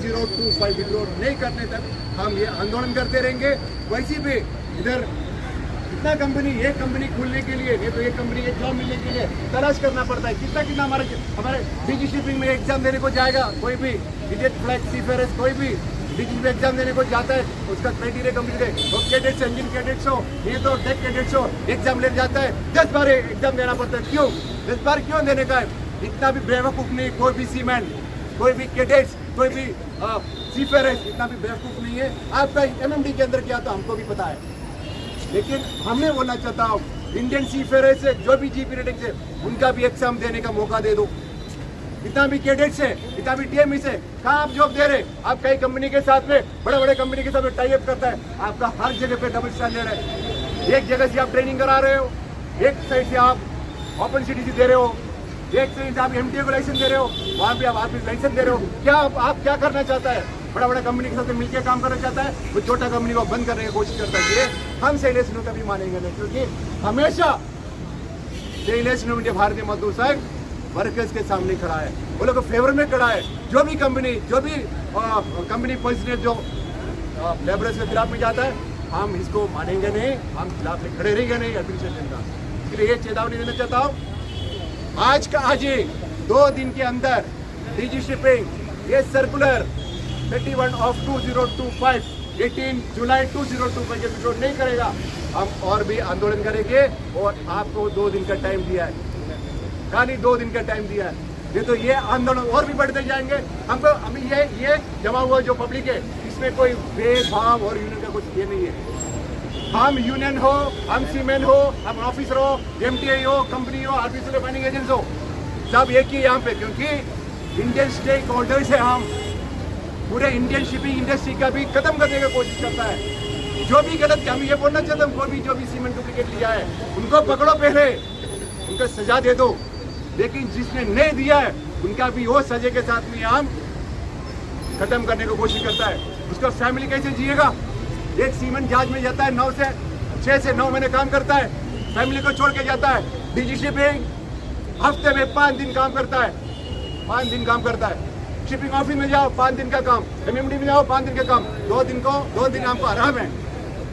2025 withdraw नहीं करने तक हम ये आंदोलन करते रहेंगे। वैसे भी इधर कितना कंपनी, एक कंपनी खोलने के लिए नहीं तो एक कंपनी एक जॉब मिलने के लिए तलाश करना पड़ता है। कितना हमारे डीजी शिपिंग में एग्जाम देने को जाएगा कोई भी, विदेश फ्लाइट सीफेयर्स कोई भी डीजी में एग्जाम देने को जाता है, उसका क्राइटेरिया कंप्लीट है। वो कैडेट्स, इंजन कैडेट्स हो, ये तो डेक कैडेट्स हो, एग्जाम ले जाता है 10 बार एग्जाम देना पड़ता है। क्यों 10 बार क्यों देने का है? इतना भी बेवकूफ़ नहीं कोई भी सीमैन, कोई भी कैडेट्स, कोई भी सीफेयर्स इतना भी बेवकूफ़ नहीं है। आपका MMD के अंदर क्या तो हमको भी पता है, लेकिन हमें बोलना चाहता हूँ इंडियन सीफेयर्स से जो भी जीपी रेटिंग से उनका भी एग्जाम देने का मौका दे दो। इतना भी कैडेट्स है, इतना भी TME से कहाँ आप जॉब दे रहे? आप कई कंपनी के साथ में, बड़े बड़े कंपनी के साथ में टाई अप करता है, आपका हर जगह पे डबल स्टैंडर्ड है। एक जगह से आप ट्रेनिंग करा रहे हो, एक साइड से आप ओपन CTC दे रहे हो, एक साइड से आप MTA को लाइसेंस दे रहे हो, वहाँ पे आप RPC लाइसेंस दे रहे हो। क्या आप क्या करना चाहता है? बड़ा बड़ा कंपनी के साथ मिलकर काम करना चाहता है, वो छोटा कंपनी को बंद करने की कोशिश करता है। ये हम शैलेश नु कभी मानेंगे नहीं, क्योंकि हमेशा शैलेश नु भारतीय मजदूर संघ वर्कर्स के सामने खड़ा है, वो लोग फेवर में खड़ा है। जो भी कंपनी पर्सनल जो लेबरर्स के खिलाफ में जाता है, हम इसको मानेंगे नहीं, हम खिलाफ में खड़े रहेंगे नहीं एडमिनिस्ट्रेशन का। इसलिए ये चेतावनी देना चाहता हूँ। आज का आज ही 2 दिन के अंदर डीजी शिपिंग ये सर्कुलर 31/2025 18 जुलाई 2025 के विड्रॉ नहीं करेगा, हम और भी आंदोलन करेंगे। और आपको 2 दिन का टाइम दिया है, खाली 2 दिन का टाइम दिया है। ये तो ये आंदोलन और भी बढ़ते जाएंगे। हमको अभी ये जमा हुआ जो पब्लिक है, इसमें कोई भेदभाव और यूनियन का कुछ ये नहीं है। हम यूनियन हो, हम सीमेन हो, हम ऑफिसर हो, MTA हो, कंपनी हो, RPC रिफाइनिंग एजेंट्स हो, सब एक ही यहाँ पे, क्योंकि इंडियन स्टेक होल्डर्स है। हम पूरे इंडियन शिपिंग इंडस्ट्री का भी खत्म करने की कोशिश करता है। जो भी गलत, हम ये बोलना चाहते हैं, कोई भी जो भी सीमेंट डुप्लीकेट लिया है उनको पकड़ो, पहले उनको सजा दे दो। लेकिन जिसने नहीं दिया है उनका भी वो सजा के साथ में हम खत्म करने की कोशिश करता है। उसका फैमिली कैसे जिएगा? एक सीमेंट जहाज में जाता है, 6 से 9 महीने काम करता है, फैमिली को छोड़ के जाता है। डीजी शिपिंग हफ्ते में 5 दिन काम करता है, 5 दिन काम करता है। शिपिंग ऑफिस में जाओ 5 दिन का काम, MMD में जाओ 5 दिन का काम, 2 दिन हमको आराम है।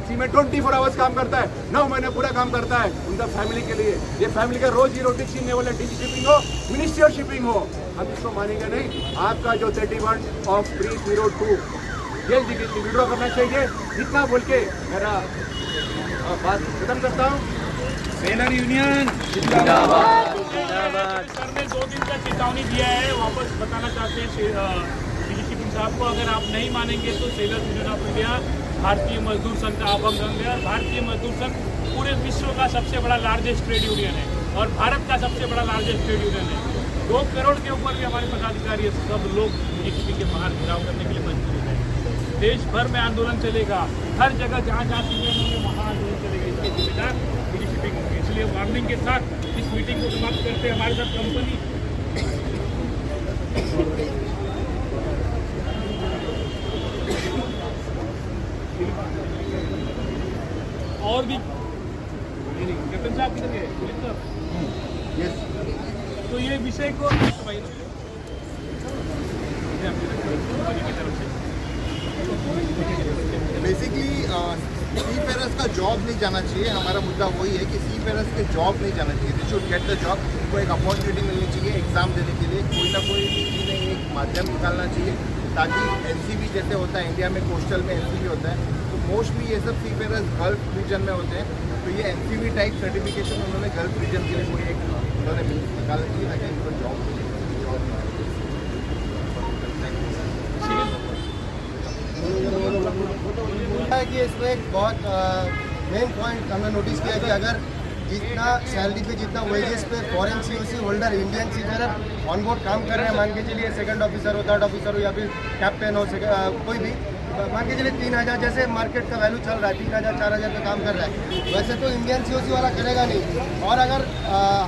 सीमेंट 24 आवर्स काम करता है, 9 महीने पूरा काम करता है उनका फैमिली के लिए। ये फैमिली का रोजी रोटी छीनने वाला डीजी शिपिंग हो, मिनिस्ट्री ऑफ शिपिंग हो, हम इसको मानेंगे नहीं। आपका जो 31/302 जल्दी विड्रॉ करना चाहिए, इतना बोल के मेरा बात खत्म करता हूँ। सेलर यूनियन जिंदाबाद। सर ने 2 दिन का चेतावनी दिया है, वापस बताना चाहते हैं डीजी शिपिंग साहब को, अगर आप नहीं मानेंगे तो सेलर यूनियन ऑफ इंडिया, भारतीय मजदूर संघ का आभंग अंग है। भारतीय मजदूर संघ पूरे विश्व का सबसे बड़ा लार्जेस्ट ट्रेड यूनियन है और भारत का सबसे बड़ा लार्जेस्ट ट्रेड यूनियन है। 2 करोड़ के ऊपर भी हमारे पदाधिकारी सब लोग डीजी के बाहर घिराव करने के लिए मजबूर हैं। देश भर में आंदोलन चलेगा, हर जगह जहाँ सीमेंट होंगे वहाँ आंदोलन चलेगा। इसके जिम्मेदार डीजी शिपिंग होंगे। इसलिए वार्निंग के साथ इस मीटिंग को समाप्त करते हैं। हमारे साथ कंपनी और भी कैप्टन साहब किधर गए? तो ये विषय को बेसिकली सीफेयर्स का जॉब नहीं जाना चाहिए। हमारा मुद्दा वही है कि सीफेयर्स के जॉब नहीं जाना चाहिए। They should get the job. उनको एक अपॉर्चुनिटी मिलनी चाहिए एग्ज़ाम देने के लिए। कोई ना कोई किसी ने एक माध्यम निकालना चाहिए ताकि NCB जैसे होता है, इंडिया में कोस्टल में NCB होता है, तो मोस्टली ये सब सीफेयर्स गल्फ रीजन में होते हैं। तो ये NCB टाइप सर्टिफिकेशन उन्होंने गल्फ रीजन के लिए कोई एक उन्होंने निकालना चाहिए ताकि इनको जॉब है कि इसमें एक बहुत मेन पॉइंट हमने नोटिस किया कि अगर जितना सैलरी पे जितना वेजेस पे foreign COC holder Indian seafarer on board काम कर रहे हैं, मान के चलिए सेकंड ऑफिसर हो, थर्ड ऑफिसर हो या फिर कैप्टन हो, कोई भी मान के चलिए 3000 जैसे मार्केट का वैल्यू चल रहा है, 3000 4000 का काम कर रहा है। वैसे तो इंडियन COC वाला करेगा नहीं। और अगर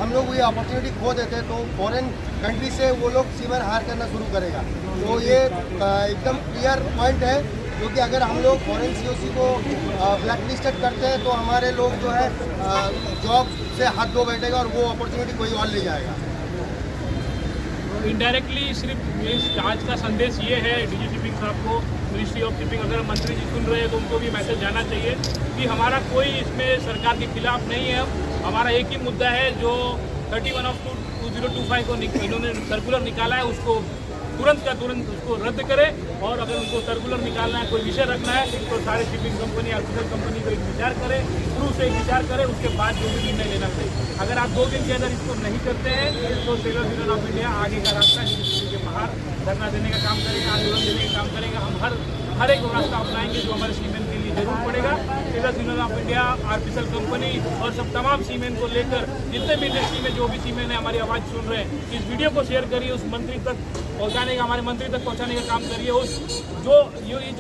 हम लोग ये अपॉर्चुनिटी खो देते तो फॉरेन कंट्री से वो लोग सीवर हायर करना शुरू करेगा। तो ये एकदम क्लियर पॉइंट है, क्योंकि अगर हम लोग फॉरेन COC को ब्लैक लिस्टेड करते हैं तो हमारे लोग जो है जॉब से हाथ धो बैठेगा और वो अपॉर्चुनिटी कोई और ले जाएगा। इनडायरेक्टली सिर्फ इस आज का संदेश ये है डीजी शिपिंग साहब को, मिनिस्ट्री ऑफ शिपिंग, अगर मंत्री जी सुन रहे हैं तो उनको भी मैसेज जाना चाहिए कि हमारा कोई इसमें सरकार के खिलाफ नहीं है। हमारा एक ही मुद्दा है, जो 31/2025 को इन्होंने सर्कुलर निकाला है उसको तुरंत का तुरंत उसको रद्द करें, और अगर उनको सर्कुलर निकालना है, कोई विषय रखना है, तो सारे शिपिंग कंपनी ऑफिशियल कंपनी को एक विचार करें, शुरू से एक विचार करें, उसके बाद जो भी निर्णय लेना चाहिए। अगर आप 2 दिन के अंदर इसको नहीं करते हैं तो सेलर्स यूनियन ऑफ इंडिया आगे का रास्ता के बाहर धरना देने का काम करेंगे, आंदोलन देने का काम करेंगे। हम हर एक रास्ता अपनाएंगे जो हमारे सीमेन के लिए जरूर पड़ेगा। Sellers union of India, RPL company और सब तमाम सीमेन को लेकर, जितने भी इंडस्ट्री में जो भी सीमेन है हमारी आवाज़ सुन रहे हैं, इस वीडियो को शेयर करिए, उस मंत्री तक पहुंचाने का, हमारे मंत्री तक पहुंचाने का काम करिए। उस जो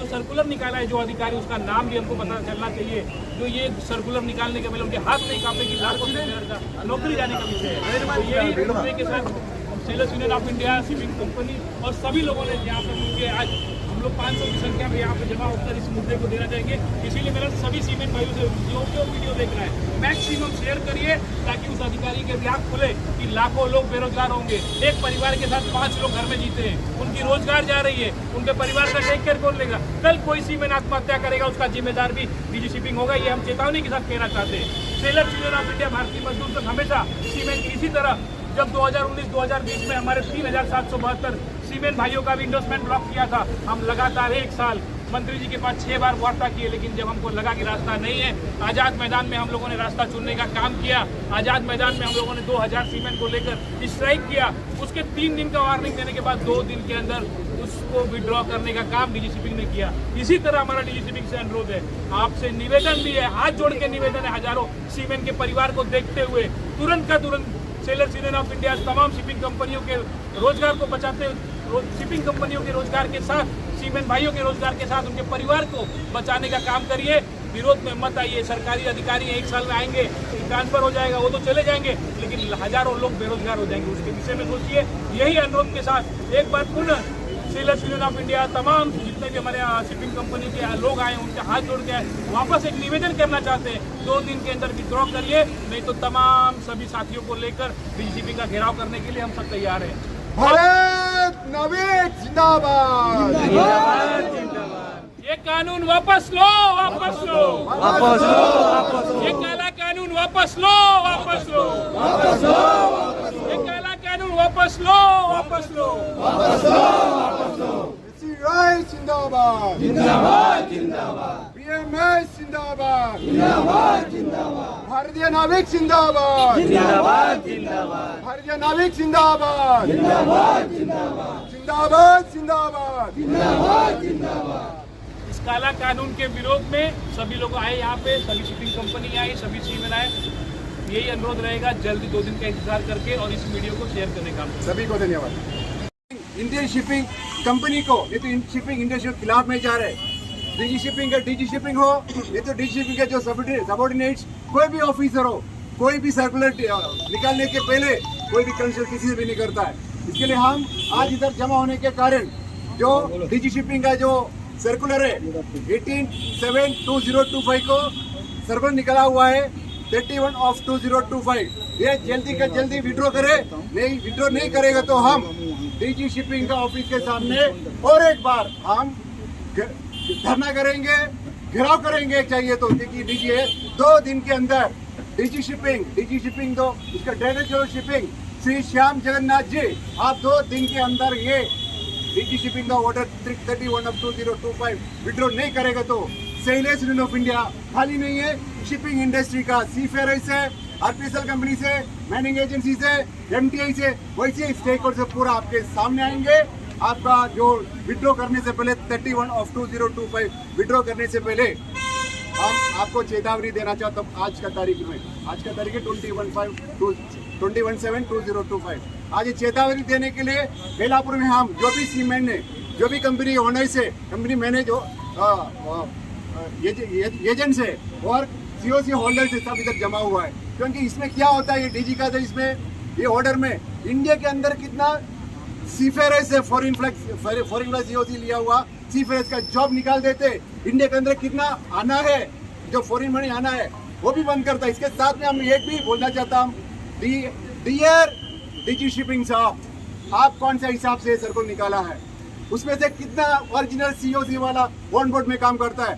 सर्कुलर निकाला है जो अधिकारी, उसका नाम भी हमको पता चलना चाहिए। जो ये सर्कुलर निकालने के पहले उनके हाथ नहीं कांपे कि लाखों सेलर का नौकरी जाने का विषय है। तो यही मुद्दे के साथ sellers union of India, shipping company और सभी लोगों ने यहाँ पर मिलकर आज हम लोग 500 की संख्या में यहाँ पे जमा होकर इस मुद्दे को देना चाहेंगे। इसीलिए मेरा सभी सीमेंट भाइयों से जो वीडियो देख रहा है मैक्सिमम शेयर करिए, ताकि उस अधिकारी के भी आँख खुले कि लाखों लोग बेरोजगार होंगे। एक परिवार के साथ 5 लोग घर में जीते हैं, उनकी रोजगार जा रही है, उनके परिवार का टेक केयर कौन लेगा? कल कोई सीमेंट आत्महत्या करेगा, उसका जिम्मेदार भी डीजी शिपिंग होगा। ये हम चेतावनी के साथ कहना चाहते हैं। सेलर्स यूनियन ऑफ इंडिया, भारतीय मजदूर संघ हमेशा सीमेंट की इसी तरह, जब 2019-2020 में हमारे 3772 सीमेंट भाइयों का भी इंडोर्समेंट ब्लॉक किया था, हम लगातार 1 साल मंत्री जी के पास 6 बार वार्ता किए, लेकिन जब हमको लगा कि रास्ता नहीं है, आज़ाद मैदान में हम लोगों ने रास्ता चुनने का काम किया। आज़ाद मैदान में हम लोगों ने 2000 सीमेंट को लेकर स्ट्राइक किया। उसके 3 दिन का वार्निंग देने के बाद 2 दिन के अंदर उसको विड्रॉ करने का काम डीजी शिपिंग ने किया। इसी तरह हमारा डीजी शिपिंग से अनुरोध है, आपसे निवेदन भी है, हाथ जोड़ के निवेदन है, हजारों सीमेंट के परिवार को देखते हुए तुरंत का तुरंत सेलर्स यूनियन ऑफ इंडिया तमाम शिपिंग कंपनियों के रोजगार को बचाते, शिपिंग कंपनियों के रोजगार के साथ, सीमेंट भाइयों के रोजगार के साथ उनके परिवार को बचाने का काम करिए। विरोध में मत आइए। सरकारी अधिकारी 1 साल में आएंगे, ट्रांसफर हो जाएगा, वो तो चले जाएंगे, लेकिन हजारों लोग बेरोजगार हो जाएंगे। उसके विषय में सोचिए। यही अनुरोध के साथ एक बार पुनः सेलर्स यूनियन ऑफ इंडिया, तमाम जितने भी हमारे शिपिंग कंपनी के लोग आए, उनके हाथ जोड़ के वापस एक निवेदन करना चाहते हैं, 2 दिन के अंदर विड्रॉ करिए, नहीं तो तमाम सभी साथियों को लेकर डीजी शिपिंग का घेराव करने के लिए हम सब तैयार हैं। भारत नाविक जिंदाबाद, ये कानून वापस लो, वापस लो, वापस लो, वापस लो, ये काला कानून वापस लो, वापस लो, वापस लो, वापस लो, ये काला कानून वापस लो, वापस लो, वापस लो, वापस लो। CI जिंदाबाद, जिंदाबाद, जिंदाबाद। PMS जिंदाबाद, जिंदाबाद, जिंदाबाद। भारतीय नाविक जिंदाबाद, जिंदाबाद, जिंदाबाद। भारतीय नाविक जिंदाबाद, जिंदाबाद, जिंदाबाद, जिंदाबाद, जिंदाबाद, जिंदाबाद, जिंदाबाद। इस काला कानून के विरोध में सभी लोग आए यहाँ पे, सभी शिपिंग कंपनी आई, सभी सीमेन आए। यही अनुरोध रहेगा, जल्दी 2 दिन का इंतजार करके और इस वीडियो को शेयर करने का। सभी को धन्यवाद। इंडियन शिपिंग कंपनी को, ये तो शिपिंग इंडस्ट्री के खिलाफ में जा रहे हैं। डीजी शिपिंग का डीजी शिपिंग हो, ये तो डीजी शिपिंग के जो सबॉर्डिनेट्स, कोई भी ऑफिसर हो, कोई भी सर्कुलर निकालने के पहले कोई भी कंसल्ट किसी से भी नहीं करता है। इसके लिए हम आज इधर जमा होने के कारण जो डीजी शिपिंग का जो सर्कुलर है 18/7/2025 को सर्कुलर निकला हुआ है 31/2025, ये जल्दी का जल्दी विड्रॉ करे। नहीं विड्रॉ नहीं करेगा तो हम डीजी शिपिंग का ऑफिस के सामने और एक बार हम धरना करेंगे, घेराव करेंगे चाहिए तो, क्योंकि डीजी है 2 दिन के अंदर डीजी शिपिंग दो, इसका director of shipping Shri Shyam Jagannath ji, आप 2 दिन के अंदर ये डीजी शिपिंग का ऑर्डर 31/2025 विड्रॉ नहीं करेगा तो सेलर्स यूनियन ऑफ इंडिया खाली नहीं है। शिपिंग इंडस्ट्री का, सीफेयर से, आरपीएल कंपनी से, मैनिंग एजेंसी से, एमटीआई से, वैसे स्टेक होल्डर से पूरा आपके सामने आएंगे। आपका जो विड्रॉ करने से पहले 31/2025 विड्रॉ करने से पहले हम आपको चेतावनी देना चाहता हूँ। आज का तारीख है 21/7/2025। आज ये चेतावनी देने के लिए बेलापुर में हम जो भी सीमेंट ने, जो भी कंपनी ओनर से, कंपनी मैंने जो एजेंट्स है और सीओसी होल्डर से सब इधर जमा हुआ है। क्योंकि इसमें क्या होता है, ये डीजी का था, इसमें ये ऑर्डर में इंडिया के अंदर कितना सीफेरेस है, फॉरेन फ्लैग सीओसी लिया हुआ सीफेरेस का जॉब निकाल देते, इंडिया के अंदर कितना आना है, जो फॉरेन मनी आना है वो भी बंद करता है। इसके साथ में हम एक भी बोलना चाहता हूँ, डियर डीजी शिपिंग साहब, आप कौन सा हिसाब से सर्कुलर निकाला है, उसमें से कितना ओरिजिनल सीओसी वाला ऑन बोर्ड में काम करता है।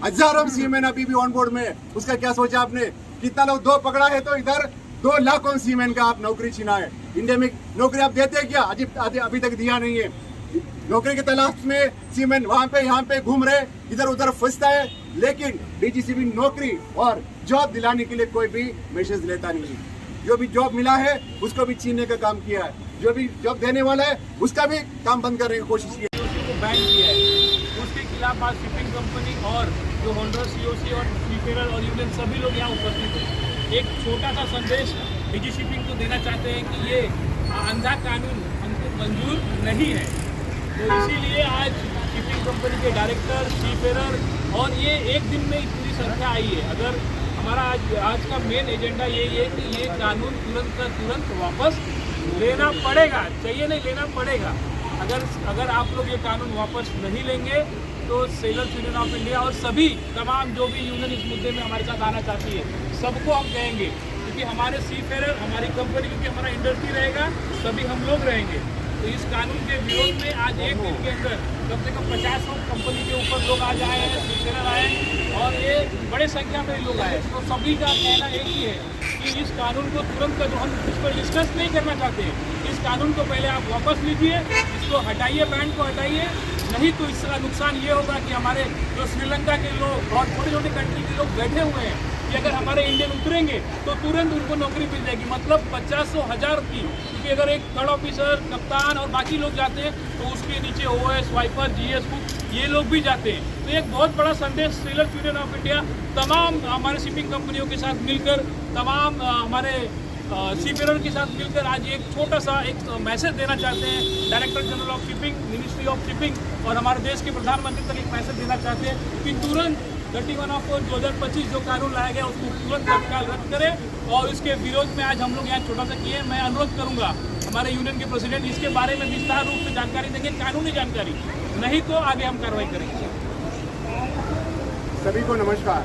हजारों सीमेन अभी भी ऑन बोर्ड में है, उसका क्या सोचा आपने? कितना लोग 2 पकड़ा है तो इधर 2 लाखों सीमेन का आप नौकरी छीना है। इंडिया में नौकरी आप देते हैं क्या? अभी तक दिया नहीं है। नौकरी की तलाश में सीमेन वहां पे यहाँ पे घूम रहे, इधर उधर फंसता है, लेकिन डीजीसीबी नौकरी और जॉब दिलाने के लिए कोई भी मैसेज लेता नहीं है। जो भी जॉब मिला है उसको भी छीनने का काम किया है, जो भी जॉब देने वाला है उसका भी काम बंद करने की कोशिश की है। को बैन किया है, उसके खिलाफ आज शिपिंग कंपनी और जो होल्डर सीओसी और सीफेरर और यूनियन सभी लोग यहाँ उपस्थित हैं। एक छोटा सा संदेश डीजी शिपिंग को देना चाहते हैं कि ये अंधा कानून हमको मंजूर नहीं है। तो इसीलिए आज शिपिंग कंपनी के डायरेक्टर, सीफेरर और ये एक दिन में इतनी संख्या आई है। अगर हमारा आज का मेन एजेंडा यही है कि ये कानून तुरंत का तुरंत वापस लेना पड़ेगा, चाहिए नहीं लेना पड़ेगा। अगर आप लोग ये कानून वापस नहीं लेंगे तो सेलर्स यूनियन ऑफ इंडिया और सभी तमाम जो भी यूनियन इस मुद्दे में हमारे साथ आना चाहती है, सबको हम कहेंगे, क्योंकि हमारे सीफेरर, हमारी कंपनी, क्योंकि हमारा इंडस्ट्री रहेगा तभी हम लोग रहेंगे। तो इस कानून के विरोध में आज एक दिन के अंदर कम से कम 50 कंपनी के ऊपर लोग आज आए हैं, सीफेरर आए और ये बड़े संख्या में लोग आए। तो सभी का कहना एक ही है कि इस कानून को तुरंत, जो हम इस पर डिस्कस नहीं करना चाहते हैं, इस कानून को पहले आप वापस लीजिए, इसको हटाइए, बैंड को हटाइए। नहीं तो इसका नुकसान ये होगा कि हमारे जो श्रीलंका के लोग और छोटे छोटे कंट्री के लोग बैठे हुए हैं कि अगर हमारे इंडियन उतरेंगे तो तुरंत उनको नौकरी मिल जाएगी, मतलब 50-100,000 की। क्योंकि अगर एक थर्ड ऑफिसर, कप्तान और बाकी लोग जाते हैं तो उसके नीचे ओएस, वाइपर, जीएस कुक ये लोग भी जाते हैं। तो एक बहुत बड़ा संदेश सेलर्स यूनियन ऑफ इंडिया तमाम हमारे शिपिंग कंपनियों के साथ मिलकर, तमाम हमारे सीफेरर के साथ मिलकर आज एक छोटा सा एक मैसेज देना चाहते हैं। Director general of shipping, ministry of shipping और हमारे देश के प्रधानमंत्री तक एक मैसेज देना चाहते हैं कि तुरंत 31 अक्टूबर 2025 जो कानून लाया गया उसको तुरंत तत्काल रद्द करें। और इसके विरोध में आज हम लोग यहाँ छोटा सा किए। मैं अनुरोध करूँगा हमारे यूनियन के प्रेसिडेंट इसके बारे में विस्तार रूप से जानकारी देंगे, कानूनी जानकारी, नहीं तो आगे हम कार्रवाई करेंगे। सभी को नमस्कार।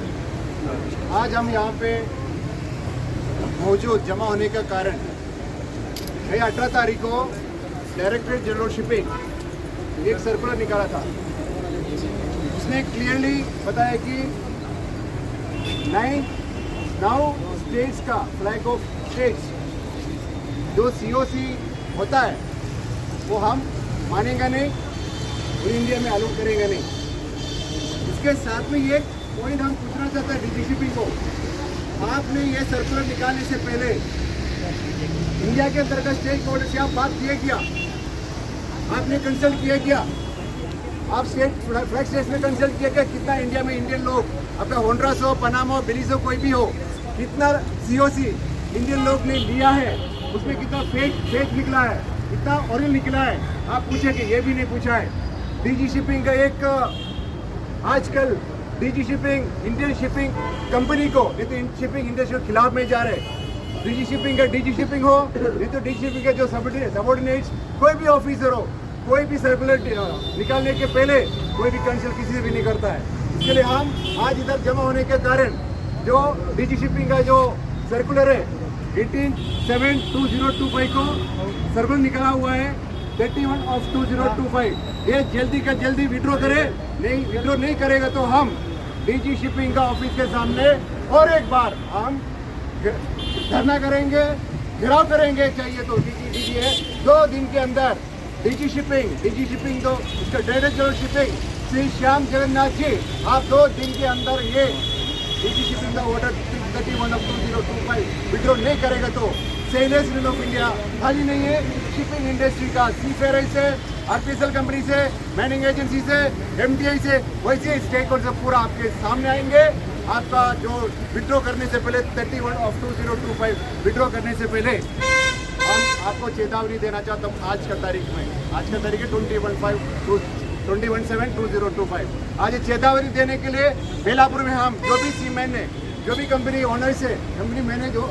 आज हम यहाँ पे मौजूद जमा होने का कारण है 18 तारीख को डायरेक्टर जनरल शिपिंग एक सर्कुलर निकाला था। उसने क्लियरली बताया कि 9 स्टेट्स का फ्लैग ऑफ स्टेट्स जो सीओसी होता है वो हम मानेंगे नहीं और इंडिया में अलाउ करेंगे नहीं। इसके साथ में ये पॉइंट हम पूछना चाहते हैं डीजी शिपिंग को, आपने ये सर्कुलर निकालने से पहले इंडिया के अंतर्गत स्टेक होल्डर से आप बात किए क्या? आपने कंसल्ट किया क्या? आप फ्लैग स्टेट्स में कंसल्ट किया क्या? कितना इंडिया में इंडियन लोग, आपका होंडुरास हो, पनामा हो, बेलीज हो, कोई भी हो, कितना सीओसी इंडियन लोग ने लिया है, उसमें कितना फेक निकला है, कितना ओरिजिनल निकला है, आप पूछेंगे? ये भी नहीं पूछा है। डीजी शिपिंग का एक आजकल DG shipping Indian shipping company को, नहीं तो शिपिंग इंडस्ट्री के खिलाफ में जा रहे हैं। डीजी शिपिंग का डीजी शिपिंग हो, नहीं तो डीजी शिपिंग के जो सबऑर्डिनेट्स, कोई भी ऑफिसर हो, कोई भी सर्कुलर निकालने के पहले कोई भी कंसल्ट किसी से भी नहीं करता है। इसके लिए हम आज इधर जमा होने के कारण जो डीजी शिपिंग का जो सर्कुलर है 18/7/2025 को सर्कुलर निकाला हुआ है 31 of 2025, ये जल्दी का जल्दी विड्रॉ करे। नहीं विड्रॉ नहीं करेगा तो हम डीजी शिपिंग का ऑफिस के सामने और एक बार हम धरना करेंगे, घेराव करेंगे। चाहिए तो डीजी है 2 दिन के अंदर डीजी शिपिंग तो इसका director general shipping Shri Shyam Jagannath ji, आप 2 दिन के अंदर ये डीजी शिपिंग का ऑर्डर 31 of 2025 विड्रॉ नहीं करेगा तो सेलर्स यूनियन ऑफ इंडिया खाली नहीं है, शिपिंग इंडस्ट्री का सीफेयर से, आरपीएसएल कंपनी से, मैनिंग एजेंसी से, एमटीआई से, वैसे स्टेक होल्डर पूरा आपके सामने आएंगे। आपका जो विड्रॉ करने से पहले 31 of 2025 विड्रॉ करने से पहले हम आपको चेतावनी देना चाहता हूँ। आज का तारीख है 21/7/2025। आज चेतावनी देने के लिए बेलापुर में हम जो भी सीमैन ने, जो भी कंपनी ओनर से, कंपनी मैंने जो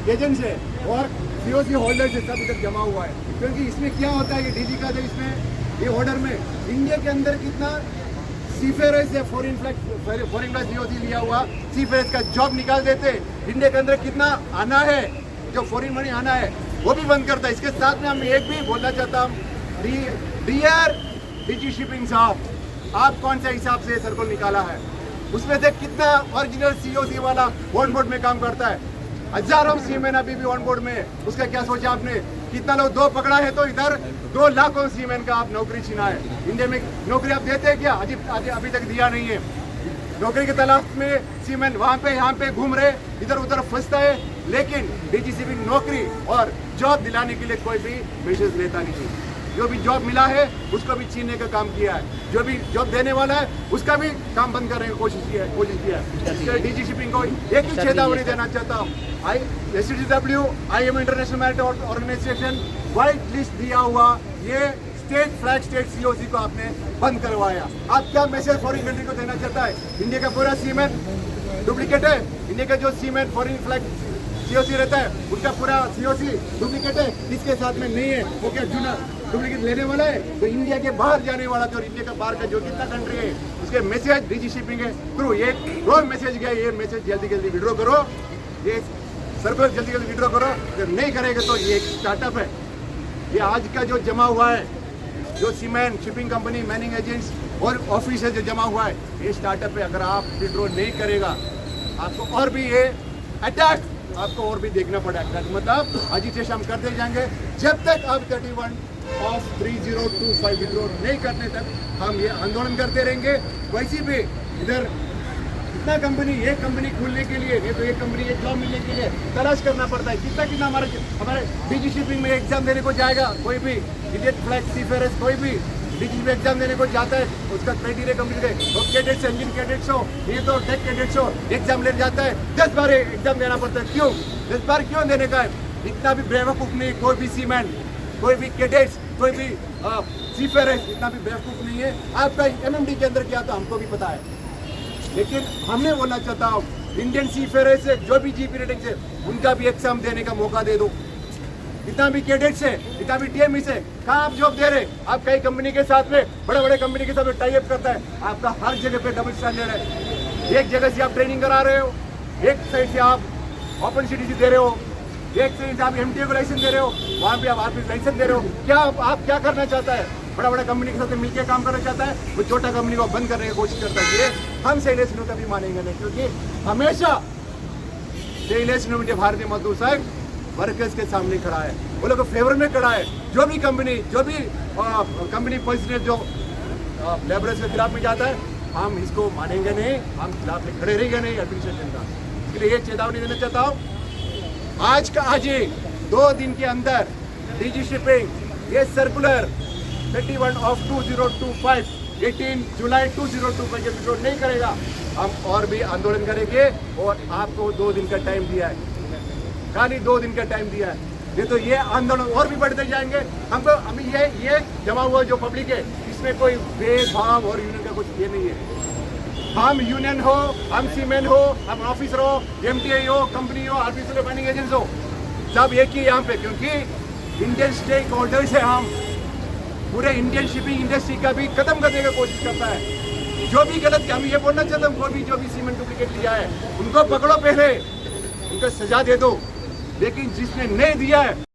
एजेंट्स है और सीओसी होल्डर से सब इधर जमा हुआ है। क्योंकि इसमें क्या होता है, ये डीजी का जो इसमें ये ऑर्डर में इंडिया के अंदर कितना सीफेयर्स है, फॉरेन का सीओसी लिया हुआ सीफेयर्स का जॉब निकाल देते। इंडिया के अंदर कितना आना है, जो फॉरेन मनी आना है वो भी बंद करता है। इसके साथ में हम एक भी बोलना चाहता हूँ, डियर डीजी शिपिंग साहब, आप कौन सा हिसाब से सर्कुलर निकाला है? उसमें से कितना ओरिजिनल सीओसी वाला ऑन बोर्ड में काम करता है? हजारों सीमेन अभी भी ऑन बोर्ड में है। उसका क्या सोचा आपने? कितना लोग दो पकड़ा है तो इधर 2 लाखों सीमेन का आप नौकरी छीना है। इंडिया में नौकरी आप देते हैं क्या? अभी तक दिया नहीं है। नौकरी की तलाश में सीमेन वहाँ पे यहाँ पे घूम रहे, इधर उधर फंसता है, लेकिन डीजीसी भी नौकरी और जॉब दिलाने के लिए कोई भी मेसेज लेता नहीं है। जो भी जॉब मिला है उसको भी छीनने का काम किया है, जो भी जॉब देने वाला है उसका भी काम बंद करने की कोशिश किया है। डीजी शिपिंग को एक ही चेतावनी देना चाहता हूँ, SCGW IM international maritime organization white list दिया हुआ ये स्टेट फ्लैग स्टेट सीओसी को आपने बंद करवाया। आप क्या मैसेज फॉरेन कंट्री को देना चाहता है? इंडिया का पूरा सीमेन डुप्लीकेट है। इंडिया का जो सीमेन फॉरेन फ्लैग सीओसी रहता है उसका पूरा सीओसी डुप्लीकेट है, इसके साथ में नहीं है। वो क्या जूना डुप्लीकेट लेने वाला है? तो इंडिया के बाहर जाने वाला जो इंडिया का बाहर का जो कितना कंट्री है उसके मैसेज डीजी शिपिंग है थ्रू ये रोज मैसेज गया, ये मैसेज जल्दी जल्दी विड्रॉ करो, ये सर्कुलर जल्दी जल्दी विड्रॉ करो। अगर नहीं करेंगे तो ये एक स्टार्टअप है। ये आज का जो जमा हुआ है, जो सीमेन शिपिंग कंपनी मैनिंग एजेंट्स और ऑफिस है जो जमा हुआ है, ये स्टार्टअप है। अगर आप विड्रॉ नहीं करेगा आपको और भी ये अटैक आपको और भी देखना पड़ेगा। मतलब आज ही से हम करते जाएंगे जब तक आप 31/3025 विड्रॉ नहीं करने तक हम ये आंदोलन करते रहेंगे। वैसे भी इधर कितना कंपनी एक कंपनी खोलने के लिए नहीं तो एक कंपनी एक जॉब मिलने के लिए तलाश करना पड़ता है। कितना हमारे डीजी शिपिंग में एग्जाम देने को जाएगा कोई भी इडियट फ्लैग सीफेयर्स कोई भी डीजी में एग्जाम देने को जाता है, उसका क्राइटेरिया कंप्लीट है। वो कैडेट्स इंजीनियर कैडेट्स हो ये तो टेक कैडेट्स हो एग्जाम लेने जाता है, 10 बार एग्जाम देना पड़ता है। क्यों 10 बार क्यों देने का है? इतना भी बेवकूफ नहीं कोई भी सीमैन, कोई भी कैडेट्स, कोई भी सीफेयर इतना भी बेवकूफ नहीं है। आपका MMD के अंदर क्या था हमको भी पता है, लेकिन हमने बोलना चाहता हूँ इंडियन सीफेयर से जो भी जीपी रेटिंग से उनका भी एग्जाम देने का मौका दे दो। इतना भी कैडेट्स है, इतना भी TME से कहाँ आप जॉब दे रहे? आप कई कंपनी के साथ में बड़े कंपनी के साथ में टाई अप करता है, आपका हर जगह पे डबल स्टैंडर्ड है। एक जगह से आप ट्रेनिंग करा रहे हो, एक साइड से आप ओपन CTC दे रहे हो, एक साइड से आप MTA को लाइसेंस दे रहे हो, वहाँ पे आप लाइसेंस दे रहे हो। क्या आप क्या करना चाहता है? बड़ा कंपनी के साथ मिलकर काम करना चाहता है, वो छोटा कंपनी को बंद करने की कोशिश करता है। ये हम शैलेश न्यू कभी मानेंगे नहीं, क्योंकि हमेशा शैलेश न्यू इंडिया भारतीय मजदूर संघ वर्कर्स के सामने खड़ा है, वो लोग फेवर में खड़ा है। जो भी कंपनी पर्सनल जो लेबरर्स के खिलाफ में जाता है हम इसको मानेंगे नहीं, हम खिलाफ में खड़े रहेंगे नहीं एडमिनिस्ट्रेशन का। इसलिए ये चेतावनी देना चाहता हूँ, आज ही 2 दिन के अंदर डीजी शिपिंग ये सर्कुलर 31/2025 18 जुलाई 2025 के विड्रॉ नहीं करेगा, हम और भी आंदोलन करेंगे। और आपको 2 दिन का टाइम दिया है, खाली 2 दिन का टाइम दिया है, नहीं तो ये आंदोलन और भी बढ़ते जाएंगे। हमको अभी ये जमा हुआ जो पब्लिक है इसमें कोई भेदभाव और यूनियन का कुछ ये नहीं है। हम यूनियन हो, हम सीमेन हो, हम ऑफिसर हो, MTA हो, कंपनी हो, आर्टिफिशियल फाइनेंस एजेंट्स हो, सब एक ही यहाँ पे, क्योंकि इंडियन स्टेक होल्डर्स है। हम पूरे इंडियन शिपिंग इंडस्ट्री का भी खत्म करने की कोशिश करता है। जो भी गलत, हम ये बोलना चाहते हैं कोई भी जो भी सीमेंट डुप्लीकेट लिया है उनको पकड़ो, पहले उनको सजा दे दो, लेकिन जिसने नहीं दिया है